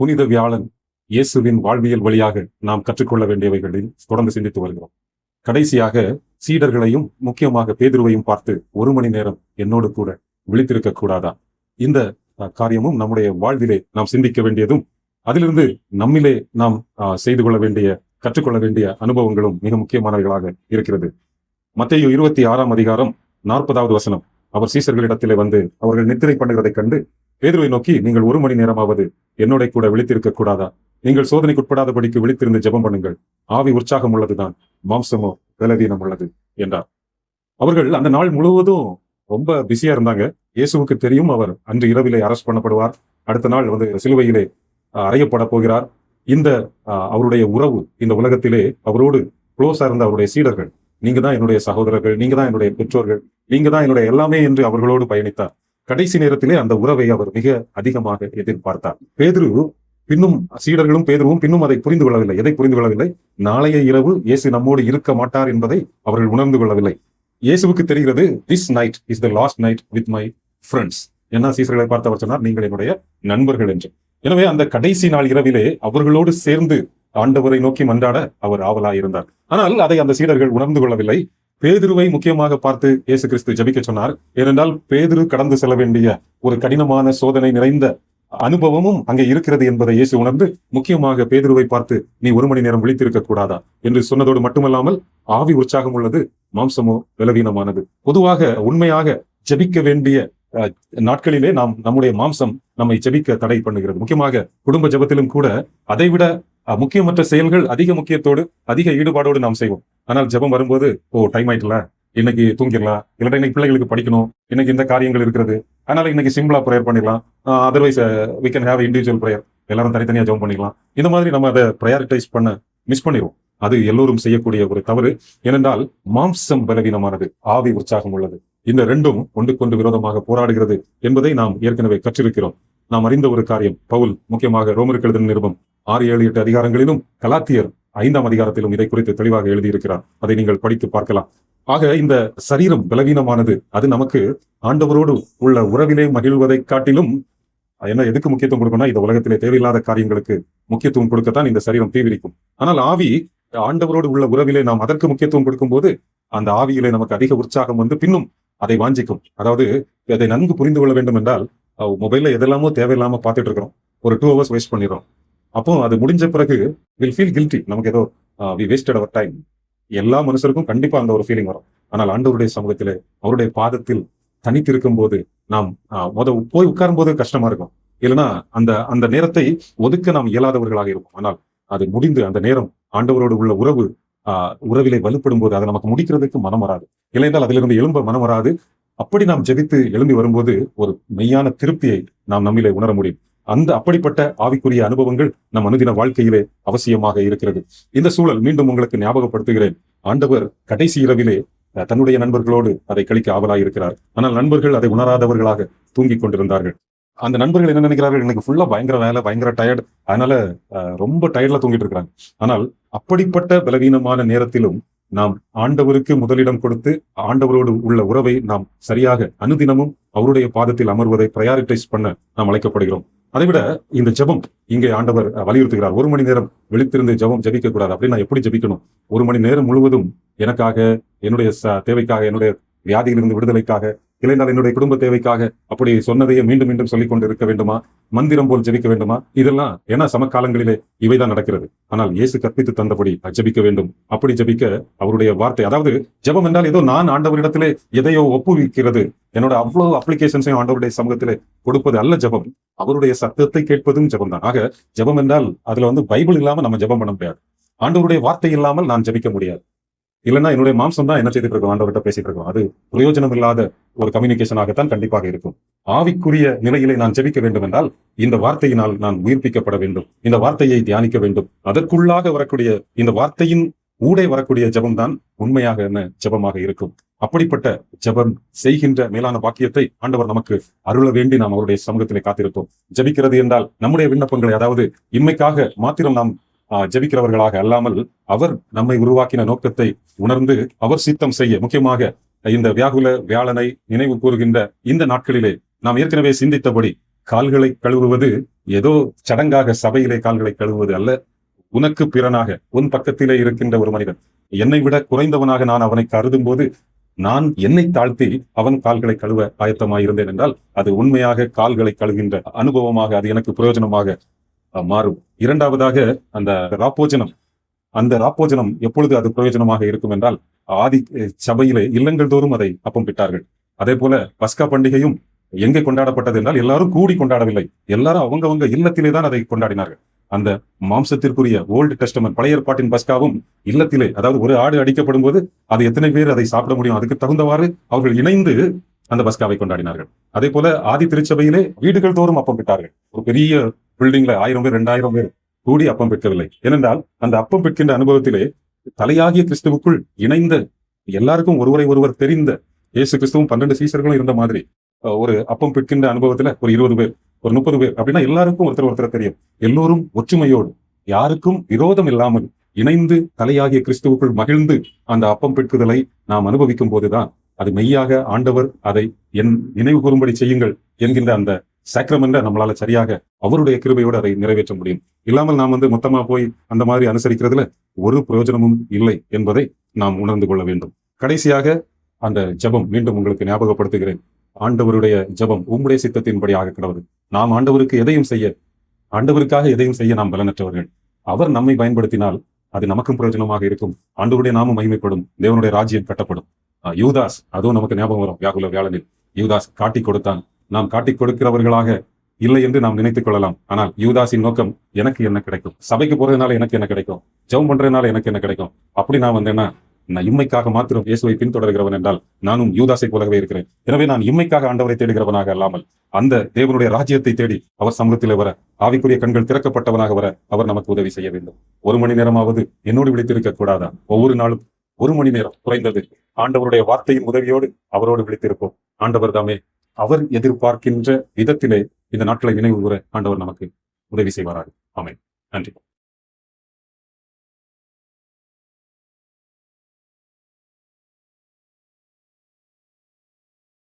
புனித வியாழன் இயேசுவின் வாழ்வியல் வழியாக நாம் கற்றுக்கொள்ள வேண்டியவைகளில் தொடர்ந்து சிந்தித்து வருகிறோம். கடைசியாக சீடர்களையும் முக்கியமாக பேதுருவையும் பார்த்து 1 மணி நேரம் என்னோடு கூட விழித்திருக்க கூடாதா? இந்த காரியமும் நம்முடைய வாழ்விலே நாம் சிந்திக்க வேண்டியதும், அதிலிருந்து நம்மிலே நாம் செய்து கொள்ள வேண்டிய, கற்றுக்கொள்ள வேண்டிய அனுபவங்களும் மிக முக்கியமானவைகளாக இருக்கிறது. மத்தேயு 26ஆம் அதிகாரம் 40வது வசனம். அவர் சீசர்களிடத்திலே வந்து அவர்கள் நித்திரை பண்ணுகிறதைக் கண்டு பேதுருவை நோக்கி, நீங்கள் 1 மணி நேரமாவது என்னோட கூட விழித்திருக்க கூடாதா? நீங்கள் சோதனைக்குட்படாதபடிக்கு விழித்திருந்து ஜெபம் பண்ணுங்கள். ஆவி உற்சாகம் உள்ளதுதான், மாம்சமோ பலவீனம் உள்ளது என்றார். அவர்கள் அந்த நாள் முழுவதும் ரொம்ப பிஸியா இருந்தாங்க. இயேசுவுக்கு தெரியும் அவர் அன்று இரவிலே அரெஸ்ட் பண்ணப்படுவார், அடுத்த நாள் வந்து சிலுவையிலே அறையப்பட போகிறார். இந்த அவருடைய உறவு, இந்த உலகத்திலே அவரோடு க்ளோஸா இருந்த அவருடைய சீடர்கள், நீங்க தான் என்னுடைய சகோதரர்கள், நீங்க தான் என்னுடைய பெற்றோர்கள், நீங்க தான் என்னுடைய எல்லாமே என்று அவர்களோடு பயணித்தார். கடைசி நேரத்திலே அந்த உறவை அவர் மிக அதிகமாக எதிர்பார்த்தார். பேதுரு பின்னும், சீடர்களும் பேதுருவும் பின்னும் அதை புரிந்து கொள்ளவில்லை. எதை புரிந்து கொள்ளவில்லை? நாளைய இரவு இயேசு நம்மோடு இருக்க மாட்டார் என்பதை அவர்கள் உணர்ந்து கொள்ளவில்லை. இயேசுவுக்கு தெரிகிறது, this night is the last night with my friends. என்ன சீசர்களை பார்த்து அவர் சொன்னார், நீங்கள் என்னுடைய நண்பர்கள் என்று. எனவே அந்த கடைசி நாள் இரவிலே அவர்களோடு சேர்ந்து ஆண்டவரை நோக்கி மன்றாட அவர் ஆவலாய் இருந்தார். ஆனால் அதை அந்த சீடர்கள் உணர்ந்து கொள்ளவில்லை. பேதுருவை முக்கியமாக பார்த்து இயேசு கிறிஸ்து ஜெபிக்க சொன்னார். ஏனென்றால் பேதுரு கடந்து செல்ல வேண்டிய ஒரு கடினமான சோதனை நிறைந்த அனுபவமும் அங்கே இருக்கிறது என்பதை இயேசு உணர்ந்து முக்கியமாக பேதுருவை பார்த்து, நீ 1 மணி நேரம் விழித்திருக்க கூடாதா என்று சொன்னதோடு மட்டுமல்லாமல், ஆவி உற்சாகம் உள்ளது, மாம்சமோ பலவீனமானது. பொதுவாக உண்மையாக ஜெபிக்க வேண்டிய நாட்களிலே நம்முடைய மாம்சம் நம்மை ஜெபிக்க தடை பண்ணுகிறது. முக்கியமாக குடும்ப ஜெபத்திலும் கூட அதைவிட முக்கியமற்ற செயல்கள் அதிக முக்கியத்தோடு, அதிக ஈடுபாடோடு நாம் செய்வோம். ஆனால் ஜெபம் வரும்போது, டைம் ஆயிட்டுல, இன்னைக்கு தூங்கிடலாம், இல்லைன்னா இன்னைக்கு பிள்ளைகளுக்கு படிக்கணும், இன்னைக்கு இந்த காரியங்கள் இருக்கிறது, அதனால இன்னைக்கு சிம்பிளா ப்ரேயர் பண்ணிடலாம், otherwise we can have individual prayer, எல்லாரும் தனித்தனியா ஜெபம் பண்ணிக்கலாம். இந்த மாதிரி நம்ம அதை ப்ரையாரிட்டைஸ் பண்ண மிஸ் பண்ணிடுவோம். அது எல்லோரும் செய்யக்கூடிய ஒரு தவறு. ஏனென்றால் மாம்சம் பலவீனமானது, ஆவி உற்சாகம் உள்ளது. இந்த ரெண்டும் ஒன்றுக்கொண்டு விரோதமாக போராடுகிறது என்பதை நாம் ஏற்கனவே கற்றிருக்கிறோம். நாம் அறிந்த ஒரு காரியம், பவுல் முக்கியமாக ரோமருக்கு எழுதின நிருபம் 6, 7, 8 அதிகாரங்களிலும் கலாத்தியர் 5ஆம் அதிகாரத்திலும் இதை குறித்து தெளிவாக எழுதியிருக்கிறார். அதை நீங்கள் படித்து பார்க்கலாம். ஆக இந்த சரீரம் பலவீனமானது, அது நமக்கு ஆண்டவரோடு உள்ள உறவிலே மகிழ்வதை காட்டிலும் எதுக்கு முக்கியத்துவம் கொடுக்கணும்னா, இந்த உலகத்திலே தேவையில்லாத காரியங்களுக்கு முக்கியத்துவம் கொடுக்கத்தான் இந்த சரீரம் தீவிரிக்கும். ஆனால் ஆவி, ஆண்டவரோடு உள்ள உறவிலே நாம் அதற்கு முக்கியத்துவம் கொடுக்கும் போது அந்த ஆவியிலே நமக்கு அதிக உற்சாகம் வந்து பின்னும் அதை வாஞ்சிக்கும். அதாவது அதை நன்கு புரிந்து கொள்ள வேண்டும் என்றால், மொபைல்ல எதெல்லாமோ தேவையில்லாம பார்த்துட்டு இருக்கிறோம், ஒரு 2 hours வேஸ்ட் பண்ணிடுறோம். அப்போ அது முடிஞ்ச பிறகு வில் ஃபீல் கில்ட்டி, நமக்கு ஏதோ வி வேஸ்டட் அவர் டைம். எல்லா மனுஷருக்கும் கண்டிப்பா அந்த ஒரு ஃபீலிங் வரும். ஆனால் ஆண்டவருடைய சமூகத்திலே, அவருடைய பாதத்தில் தனித்திருக்கும் போது, நாம் போய் உட்காரும் போது கஷ்டமா இருக்கும், இல்லைன்னா அந்த நேரத்தை ஒதுக்க நாம் இயலாதவர்களாக இருக்கும். ஆனால் அது முடிந்து அந்த நேரம் ஆண்டவரோடு உள்ள உறவிலே வலுப்படும் போது அதை நமக்கு முடிக்கிறதுக்கு மனம் வராது, இல்லையென்றால் அதிலிருந்து எழும்ப மனம் வராது. அப்படி நாம் ஜெபித்து எழும்பி வரும்போது ஒரு மெய்யான திருப்தியை நாம் நம்மிலே உணர முடியும். அப்படிப்பட்ட ஆவிக்குரிய அனுபவங்கள் நம் அனுதின வாழ்க்கையிலே அவசியமாக இருக்கிறது. இந்த சூழல் மீண்டும் உங்களுக்கு ஞாபகப்படுத்துகிறேன். ஆண்டவர் கடைசி இரவிலே தன்னுடைய நண்பர்களோடு அதை கழிக்க ஆவலாய் இருக்கிறார். ஆனால் நண்பர்கள் அதை உணராதவர்களாக தூங்கிக் கொண்டிருந்தார்கள். அந்த நண்பர்கள் என்ன நினைக்கிறார்கள், எனக்கு ஃபுல்லா பயங்கர வேலை, பயங்கர டயர்ட், அதனால ரொம்ப டயர்ட்ல தூங்கிட்டு இருக்கிறாங்க. ஆனால் அப்படிப்பட்ட பலவீனமான நேரத்திலும் நாம் ஆண்டவருக்கு முதலிடம் கொடுத்து ஆண்டவரோடு உள்ள உறவை நாம் சரியாக அனுதினமும் அவருடைய பாதத்தில் அமர்வதை ப்ரையாரிட்டைஸ் பண்ண நாம் அழைக்கப்படுகிறோம். அதைவிட இந்த ஜெபம் இங்கே ஆண்டவர் வலியுறுத்துகிறார். 1 மணி நேரம் விழித்திருந்து ஜெபிக்க கூடாது. அப்படின்னு நான் எப்படி ஜெபிக்கணும்? 1 மணி நேரம் முழுவதும் எனக்காக, என்னுடைய தேவைக்காக, என்னுடைய வியாதியிலிருந்து விடுதலைக்காக, இல்லைனால் என்னுடைய குடும்ப தேவைக்காக அப்படி சொன்னதையே மீண்டும் மீண்டும் சொல்லிக் கொண்டு இருக்க வேண்டுமா? மந்திரம் போல் ஜெபிக்க வேண்டுமா? இதெல்லாம் ஏன்னா சமகாலங்களிலே இவைதான் நடக்கிறது. ஆனால் இயேசு கற்பித்து தந்தபடி ஜெபிக்க வேண்டும். அப்படி ஜெபிக்க அவருடைய வார்த்தை, அதாவது ஜெபம் என்றால் ஏதோ நான் ஆண்டவரிடத்திலே எதையோ ஒப்புவிக்கிறது, என்னோட அவ்வளவு அப்ளிகேஷன்ஸையும் ஆண்டவருடைய சமூகத்திலே கொடுப்பது அல்ல ஜெபம். அவருடைய சத்தத்தை கேட்பதும் ஜெபம் தான். ஆக ஜெபம் என்றால் அதுல பைபிள் இல்லாம நம்ம ஜெபம் பண்ண முடியாது. ஆண்டவருடைய வார்த்தை இல்லாமல் நான் ஜெபிக்க முடியாது. இல்லைன்னா என்னுடைய மாம்சம் தான் என்ன செய்துட்டு இருக்கோம், ஆண்டவர்கிட்ட பேசிட்டு இருக்கோம். அது பிரயோஜனம் இல்லாத ஒரு கம்யூனிகேஷனாகத்தான் கண்டிப்பாக இருக்கும். ஆவிக்குரிய நிலையிலே நான் ஜெபிக்க வேண்டும் என்றால் இந்த வார்த்தையினால் நான் உயிர்ப்பிக்கப்பட வேண்டும், இந்த வார்த்தையை தியானிக்க வேண்டும். அதற்குள்ளாக வரக்கூடிய இந்த வார்த்தையின் ஊடே வரக்கூடிய ஜெபம் தான் உண்மையாக என்ன ஜெபமாக இருக்கும். அப்படிப்பட்ட ஜெபம் செய்கின்ற மேலான வாக்கியத்தை ஆண்டவர் நமக்கு அருள வேண்டி நாம் அவருடைய சமூகத்திலே காத்திருப்போம். ஜெபிக்கிறது என்றால் நம்முடைய விண்ணப்பங்களை, அதாவது இன்மைக்காக மாத்திரம் நாம் ஜெபிக்கிறவர்களாக அல்லாமல், அவர் நம்மை உருவாக்கின நோக்கத்தை உணர்ந்து அவர் சித்தம் செய்ய, முக்கியமாக இந்த வியாகுல வியாழனை நினைவு கூறுகின்ற இந்த நாட்களிலே நாம் ஏற்கனவே சிந்தித்தபடி கால்களை கழுவுவது ஏதோ சடங்காக சபையிலே கால்களை கழுவுவது அல்ல. உனக்கு பிறனாக உன் பக்கத்திலே இருக்கின்ற ஒரு மனிதன் என்னை விட குறைந்தவனாக நான் அவனை கருதும் போது நான் என்னை தாழ்த்தி அவன் கால்களை கழுவ ஆயத்தமாயிருந்தேன் என்றால் அது உண்மையாக கால்களை கழுகின்ற அனுபவமாக அது எனக்கு பிரயோஜனமாக மாறும். இரண்டாவதாக அந்த ராப்போஜனம், அந்த ராப்போஜனம் எப்பொழுது அது பிரயோஜனமாக இருக்கும் என்றால் ஆதி சபையிலே இல்லங்கள் தோறும் அதை அப்பம் பிட்டார்கள். அதே போல பஸ்கா பண்டிகையும் எங்கே கொண்டாடப்பட்டது என்றால் எல்லாரும் கூடி கொண்டாடவில்லை, எல்லாரும் அவங்கவங்க இல்லத்திலே தான் அதை கொண்டாடினார்கள். அந்த மாம்சத்திற்குரிய ஓல்டு டெஸ்டமென்ட் பழைய ஏற்பாட்டின் பஸ்காவும் இல்லத்திலே, அதாவது ஒரு ஆடு அடிக்கப்படும் போது அது எத்தனை பேர் அதை சாப்பிட முடியும் அதுக்கு தகுந்தவாறு அவர்கள் இணைந்து அந்த பஸ்காவை கொண்டாடினார்கள். அதே போல ஆதி திருச்சபையிலே வீடுகள் தோறும் அப்பம் பிட்டார்கள். ஒரு பெரிய பில்டிங்ல 1000 பேர் 2000 பேர் கூடி அப்பம் பெற்கவில்லை. ஏனென்றால் அந்த அப்பம் பெற்கின்ற அனுபவத்திலே தலையாகிய கிறிஸ்துவுக்குள் இணைந்த எல்லாருக்கும் ஒருவரை ஒருவர் தெரிந்த இயேசு கிறிஸ்துவும் 12 சீசர்களும் இருந்த மாதிரி ஒரு அப்பம் பெற்கின்ற அனுபவத்துல ஒரு 20 பேர் ஒரு 30 பேர் அப்படின்னா எல்லாருக்கும் ஒருத்தர் தெரியும். எல்லோரும் ஒற்றுமையோடு யாருக்கும் விரோதம் இல்லாமல் இணைந்து தலையாகிய கிறிஸ்துவுக்குள் மகிழ்ந்து அந்த அப்பம் பெற்குதலை நாம் அனுபவிக்கும் போதுதான் அது மெய்யாக ஆண்டவர் அதை என் நினைவு கூறும்படி செய்யுங்கள் என்கின்ற அந்த சாக்ரமெண்ட நம்மளால சரியாக அவருடைய கிருபையோடு அதை நிறைவேற்ற முடியும். இல்லாமல் நாம் மொத்தமா போய் அந்த மாதிரி அனுசரிக்கிறதுல ஒரு பிரயோஜனமும் இல்லை என்பதை நாம் உணர்ந்து கொள்ள வேண்டும். கடைசியாக அந்த ஜெபம் மீண்டும் உங்களுக்கு ஞாபகப்படுத்துகிறேன். ஆண்டவருடைய ஜெபம் உம்முடைய சித்தத்தின்படியாக கிடவது. நாம் ஆண்டவருக்காக எதையும் செய்ய நாம் பலனற்றவர்கள். அவர் நம்மை பயன்படுத்தினால் அது நமக்கும் பிரயோஜனமாக இருக்கும். ஆண்டவருடைய நாமம் மகிமைப்படும், தேவனுடைய ராஜ்யம் கட்டப்படும். யூதாஸ், அதுவும் நமக்கு ஞாபகம் வரும். வியாகுல வியாழனில் யூதாஸ் காட்டி கொடுத்தான். நாம் காட்டி கொடுக்கிறவர்களாக இல்லை என்று நாம் நினைத்துக் கொள்ளலாம். ஆனால் யூதாஸின் நோக்கம் எனக்கு என்ன கிடைக்கும், சபைக்கு போறதுனால எனக்கு என்ன கிடைக்கும், ஜெபம் பண்றதுனால எனக்கு என்ன கிடைக்கும், அப்படி நான் வந்தேன்னா நான் இம்மைக்காக மாத்திரம் இயேசுவை பின்தொடர்கிறவன் என்றால் நானும் யூதாசை போலவே இருக்கிறேன். எனவே நான் இம்மைக்காக ஆண்டவரை தேடுகிறவனாக அல்லாமல் அந்த தேவனுடைய ராஜ்யத்தை தேடி அவர் சமூகத்திலே வர, ஆவிக்குரிய கண்கள் திறக்கப்பட்டவனாக வர அவர் நமக்கு உதவி செய்ய வேண்டும். 1 மணி நேரமாவது என்னோடு விழித்திருக்க கூடாதா? ஒவ்வொரு நாளும் 1 மணி நேரம் குறைந்தது ஆண்டவருடைய வார்த்தையின் உதவியோடு அவரோடு விழித்திருப்போம். ஆண்டவர் தாமே அவர் எதிர்பார்க்கின்ற விதத்திலே இந்த நாட்களை நினைவு கூற ஆண்டவர் நமக்கு உதவி செய்வாராக. ஆமென். நன்றி.